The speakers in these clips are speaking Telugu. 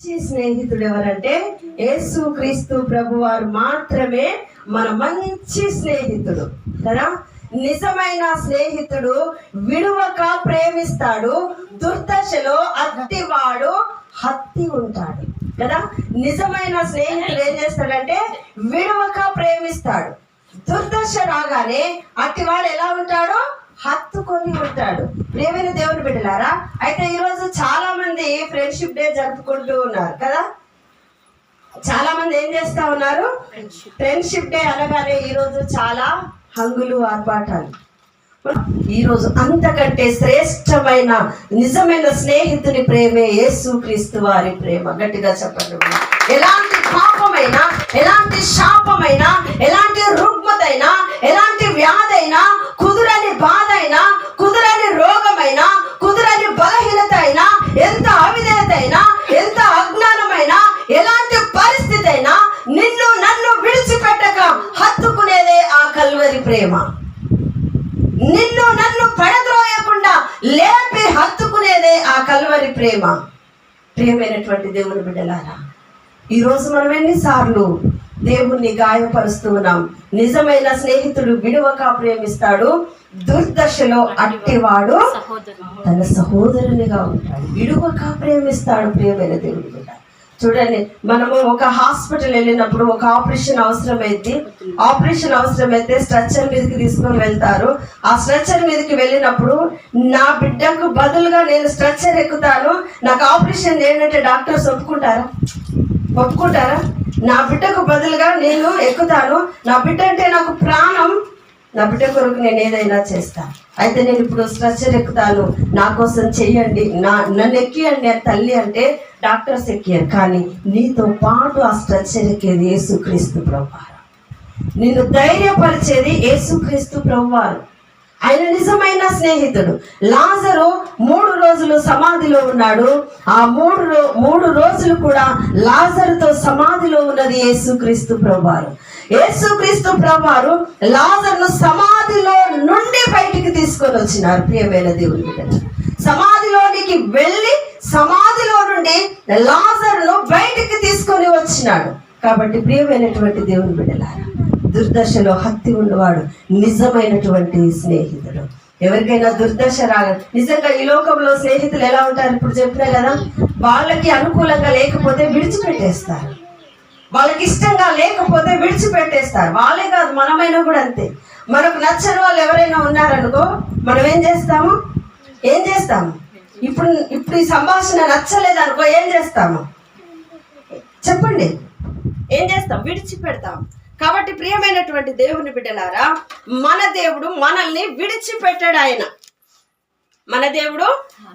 స్నేహితుడు ఎవరంటే యేసు క్రీస్తు ప్రభువారు మాత్రమే మన మంచి స్నేహితుడు కదా. నిజమైన స్నేహితుడు విడువక ప్రేమిస్తాడు, దుర్దశలో అట్టివాడు హత్తి ఉంటాడు కదా. నిజమైన స్నేహితుడు ఏం చేస్తాడంటే విడువక ప్రేమిస్తాడు, దుర్దశ రాగానే అట్టివాడు ఎలా ఉంటాడో హత్తుకొని ఉంటాడు. ప్రియమైన దేవుని బిడ్డలారా, అయితే ఈరోజు చాలా మంది ఫ్రెండ్షిప్ డే జరుపుకుంటూ ఉన్నారు కదా. చాలా మంది ఏం చేస్తా ఉన్నారు, ఫ్రెండ్షిప్ డే అనగానే ఈరోజు చాలా హంగులు ఆర్భాటాలు. ఈరోజు అంతకంటే శ్రేష్టమైన నిజమైన స్నేహితుని ప్రేమే యేసు క్రీస్తు వారి ప్రేమ. గట్టిగా చెప్పండి. ఎలాంటి పాపమైనా, ఎలాంటి శాపమైనా, ఎలాంటి రుగ్మతైనా, ఎలాంటి వ్యాధైనా, కుదురని బాధ అయినా, కుదురని రోగమైనా, కుదురని బలహీనత అయినా, ఎంత అవిధేయత అయినా, ఎంత అజ్ఞానమైనా, ఎలాంటి పరిస్థితి అయినా నిన్ను నన్ను విడిచిపెట్టక హత్తుకునేదే ఆ కల్వరి ప్రేమ. నిన్ను నన్ను పడద్రోయకుండా లేపి హత్తుకునేదే ఆ కల్వరి ప్రేమ. ప్రియమైనటువంటి దేవుని బిడ్డలారా, ఈరోజు మనం ఎన్నిసార్లు దేవుణ్ణి గాయపరుస్తూ ఉన్నాం. నిజమైన స్నేహితుడు విడువక ప్రేమిస్తాడు, దుర్దశలో అట్టివాడు తన సహోదరునిగా ఉంటాడు. విడువక ప్రేమిస్తాడు. ప్రియమైన దేవుని బిడ్డ, చూడండి, మనము ఒక హాస్పిటల్ వెళ్ళినప్పుడు ఒక ఆపరేషన్ అవసరమైతే స్ట్రెచ్చర్ మీదకి తీసుకొని వెళ్తారు. ఆ స్ట్రెచ్చర్ మీదకి వెళ్ళినప్పుడు నా బిడ్డకు బదులుగా నేను స్ట్రెచ్చర్ ఎక్కుతాను, నాకు ఆపరేషన్ ఏంటంటే డాక్టర్స్ ఒప్పుకుంటారా? నా బిడ్డకు బదులుగా నేను ఎక్కుతాను, నా బిడ్డ అంటే నాకు ప్రాణం, నా బిడ్డ కొరకు నేను ఏదైనా చేస్తాను. అయితే నేను ఇప్పుడు స్ట్రెచ్చర్ ఎక్కుతాను, నా కోసం చెయ్యండి, నన్ను ఎక్కియండి అని తల్లి అంటే డాక్టర్స్ ఎక్కియారు. కానీ నీతో పాటు ఆ స్ట్రెచ్చర్ ఎక్కేది యేసుక్రీస్తు ప్రభువారు. నిన్ను ధైర్యపరిచేది యేసుక్రీస్తు ప్రభువారు. ఆయన నిజమైన స్నేహితుడు. లాజరు 3 రోజులు సమాధిలో ఉన్నాడు. ఆ మూడు రోజులు కూడా లాజరుతో సమాధిలో ఉన్నది యేసుక్రీస్తు ప్రభువారు. యేసుక్రీస్తు ప్రభువారు లాజరును సమాధిలో నుండి బయటికి తీసుకొని వచ్చినారు. ప్రియమైన దేవుని బిడ్డలు, సమాధిలోనికి వెళ్ళి సమాధిలో నుండి లాజరును బయటికి తీసుకొని వచ్చినాడు. కాబట్టి ప్రియమైనటువంటి దేవుని బిడ్డలారా, దుర్దశలో హత్తి ఉన్నవాడు నిజమైనటువంటి స్నేహితుడు. ఎవరికైనా దుర్దశ రాగా, నిజంగా ఈ లోకంలో స్నేహితులు ఎలా ఉంటారు ఇప్పుడు చెప్పినా కదా, వాళ్ళకి అనుకూలంగా లేకపోతే విడిచిపెట్టేస్తారు, వాళ్ళకి ఇష్టంగా లేకపోతే విడిచిపెట్టేస్తారు. వాళ్ళే కాదు, మనమైనా కూడా అంతే. మనకు నచ్చని వాళ్ళు ఎవరైనా ఉన్నారనుకో, మనం ఏం చేస్తాము? ఇప్పుడు ఈ సంభాషణ నచ్చలేదనుకో ఏం చేస్తాము చెప్పండి? ఏం చేస్తాం? విడిచిపెడతాం. కాబట్టి ప్రియమైనటువంటి దేవుని బిడ్డలారా, మన దేవుడు మనల్ని విడిచిపెట్టాడు. మన దేవుడు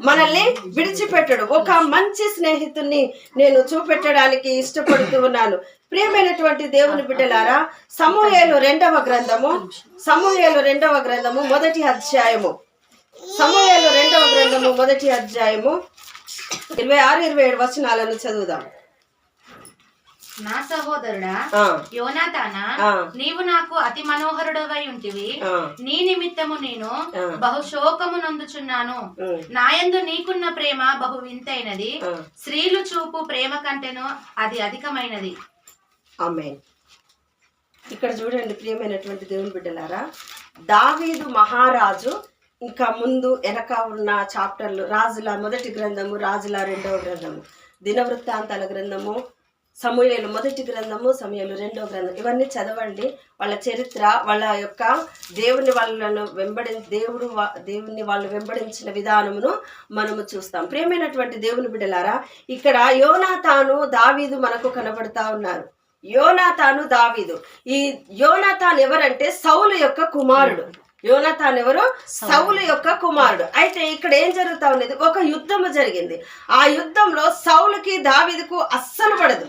మనల్ని విడిచిపెట్టాడు. ఒక మంచి స్నేహితుడిని నేను చూపెట్టడానికి ఇష్టపడుతూ ఉన్నాను. ప్రియమైనటువంటి దేవుని బిడ్డలారా, సమూయేలు 2వ గ్రంథము మొదటి అధ్యాయము 26-27 వచనాలను చదువుదాం. నా సహోదరుడా యోనాతానా, నీవు నాకు అతి మనోహరుడవై ఉంటివి. నీ నిమిత్తము నేను బహుశోకము నొందుచున్నాను. నాయందు నీకున్న ప్రేమ బహు వింతైనది. స్త్రీలు చూపు ప్రేమ కంటేను అది అధికమైనది. ఆమేన్. ఇక్కడ చూడండి ప్రియమైనటువంటి దేవుని బిడ్డలారా, దావీదు మహారాజు ఇంకా ముందు వెనక ఉన్న చాప్టర్లు, రాజుల 1వ గ్రంథము, రాజుల 2వ గ్రంథము, దినవృత్తాంతాల గ్రంథము, సమూయేలు 1వ గ్రంథము, సమూయేలు 2వ గ్రంథం, ఇవన్నీ చదవండి. వాళ్ళ చరిత్ర, వాళ్ళ యొక్క దేవుని వాళ్ళు వెంబడించిన విధానమును మనము చూస్తాం. ప్రియమైనటువంటి దేవుని బిడ్డలారా, ఇక్కడ యోనాతాను దావీదు మనకు కనబడతా ఉన్నారు. యోనాతాను దావీదు. ఈ యోనాతాను ఎవరంటే సౌలు యొక్క కుమారుడు. యోనాతాను ఎవరు? సౌలు యొక్క కుమారుడు. అయితే ఇక్కడ ఏం జరుగుతా ఉన్నది? ఒక యుద్ధము జరిగింది. ఆ యుద్ధంలో సౌలుకి దావీదుకు అస్సలు పడదు.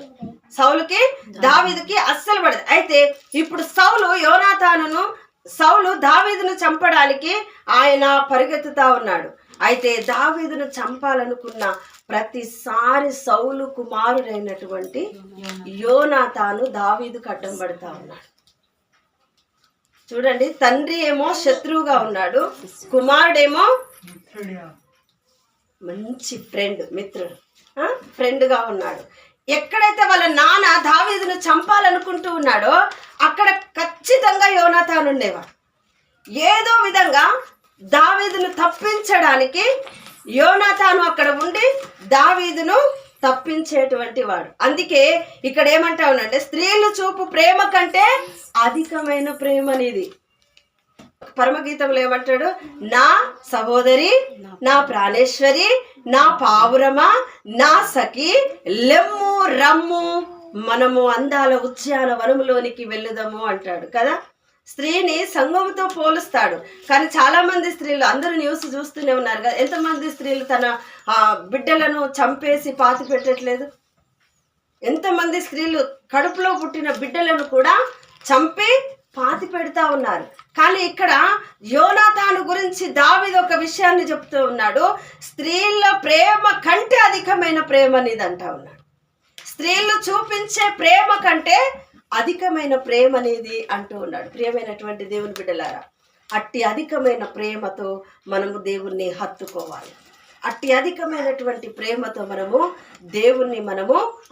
అయితే ఇప్పుడు సౌలు దావీదును చంపడానికి ఆయన పరిగెత్తుతా ఉన్నాడు. అయితే దావీదును చంపాలనుకున్న ప్రతిసారి సౌలు కుమారుడైనటువంటి యోనాతాను దావీదుకు అడ్డం పడతా ఉన్నాడు. చూడండి, తండ్రి ఏమో శత్రువుగా ఉన్నాడు, కుమారుడేమో మంచి ఫ్రెండ్, మిత్రుడు. ఫ్రెండ్గా ఉన్నాడు. ఎక్కడైతే వాళ్ళ నాన్న దావీదును చంపాలనుకుంటూ ఉన్నాడో అక్కడ ఖచ్చితంగా యోనాతాను ఉండేవాడు. ఏదో విధంగా దావీదును తప్పించడానికి యోనాతాను అక్కడ ఉండి దావీదును తప్పించేటువంటి వాడు. అందుకే ఇక్కడ ఏమంటా ఉన్నాడంటే, స్త్రీలు చూపు ప్రేమ కంటే అధికమైన ప్రేమ నీది. పరమగీతంలో ఏమంటాడు, నా సహోదరి, నా ప్రాణేశ్వరి, నా పావురమా, నా సఖి, లెమ్ము రమ్ము మనము అందాల ఉద్యానవనములోనికి వెళ్ళుదాము అంటాడు కదా. స్త్రీని సంఘముతో పోలుస్తాడు. కానీ చాలా మంది స్త్రీలు, అందరూ న్యూస్ చూస్తూనే ఉన్నారు కదా, ఎంతమంది స్త్రీలు తన బిడ్డలను చంపేసి పాతి పెట్టట్లేదు? ఎంతమంది స్త్రీలు కడుపులో పుట్టిన బిడ్డలను కూడా చంపి పాతి పెడతా ఉన్నారు. కానీ ఇక్కడ యోనాతాను గురించి దావీదు ఒక విషయాన్ని చెప్తూ ఉన్నాడు, స్త్రీల ప్రేమ కంటే అధికమైన ప్రేమ నీదంటా ఉన్నాడు. స్త్రీలు చూపించే ప్రేమ కంటే అధికమైన ప్రేమ అనేది అంటూ ఉన్నాడు. ప్రియమైనటువంటి దేవుని బిడ్డలారా, అట్టి అధికమైన ప్రేమతో మనము దేవుణ్ణి హత్తుకోవాలి. అట్టి అధికమైనటువంటి ప్రేమతో మనము దేవుణ్ణి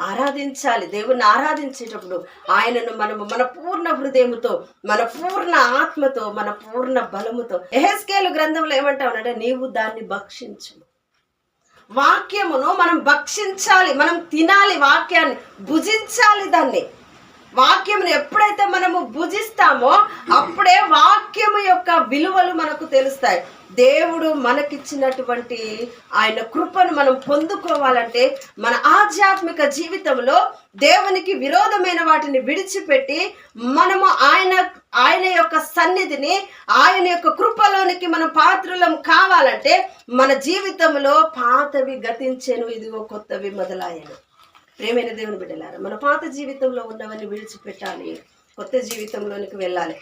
ఆరాధించాలి. దేవుణ్ణి ఆరాధించేటప్పుడు ఆయనను మనము మన పూర్ణ హృదయముతో, మన పూర్ణ ఆత్మతో, మన పూర్ణ బలముతో. యెహెజ్కేలు గ్రంథంలో ఏమంటా ఉన్నాడంటే, నీవు దాన్ని భక్షించు. వాక్యమును మనం భక్షించాలి, మనం తినాలి, వాక్యాన్ని భుజించాలి. దాన్ని వాక్యమును ఎప్పుడైతే మనము భుజిస్తామో అప్పుడే వాక్యము యొక్క విలువలు మనకు తెలుస్తాయి. దేవుడు మనకిచ్చినటువంటి ఆయన కృపను మనం పొందుకోవాలంటే మన ఆధ్యాత్మిక జీవితంలో దేవునికి విరోధమైన వాటిని విడిచిపెట్టి మనము ఆయన యొక్క సన్నిధిని, ఆయన యొక్క కృపలోనికి మనం పాత్రులం కావాలంటే మన జీవితంలో పాతవి గతించెను, ఇదిగో కొత్తవి మొదలాయను. ప్రేమైన దేవుని బిడ్డలారా, మన పాత జీవితంలో ఉన్నవన్నీ విడిచిపెట్టాలి, కొత్త జీవితంలోనికి వెళ్ళాలి.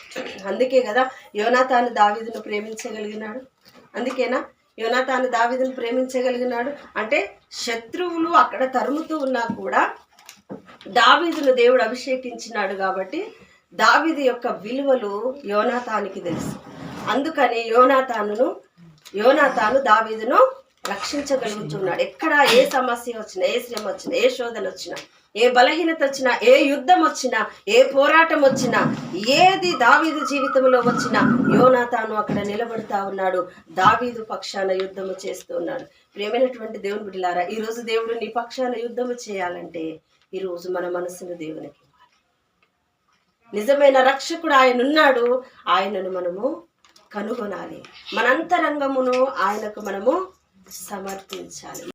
అందుకే కదా యోనాతాను దావీదును ప్రేమించగలిగినాడు. అందుకేనా యోనాతాను దావీదును ప్రేమించగలిగినాడు అంటే, శత్రువులు అక్కడ తరుముతూ ఉన్నా కూడా దావీదును దేవుడు అభిషేకించినాడు కాబట్టి దావీదు యొక్క విలువలు యోనాతానికి తెలుసు. అందుకని యోనాతాను దావీదును రక్షించగలుగుతున్నాడు. ఎక్కడ ఏ సమస్య వచ్చినా, ఏ శ్రమ వచ్చినా, ఏ శోధన వచ్చినా, ఏ బలహీనత వచ్చినా, ఏ యుద్ధం వచ్చినా, ఏ పోరాటం వచ్చినా, ఏది దావీదు జీవితంలో వచ్చినా యోనాతాను అక్కడ నిలబడుతా ఉన్నాడు. దావీదు పక్షాన యుద్ధము చేస్తూ ఉన్నాడు. ప్రియమైనటువంటి దేవుని బిడ్డలారా, ఈరోజు దేవుడు నీ పక్షాన యుద్ధము చేయాలంటే ఈరోజు మన మనసును దేవునికి, నిజమైన రక్షకుడు ఆయన ఉన్నాడు, ఆయనను మనము కనుగొనాలి. మన అంతరంగమును ఆయనకు మనము సమర్పించాలి.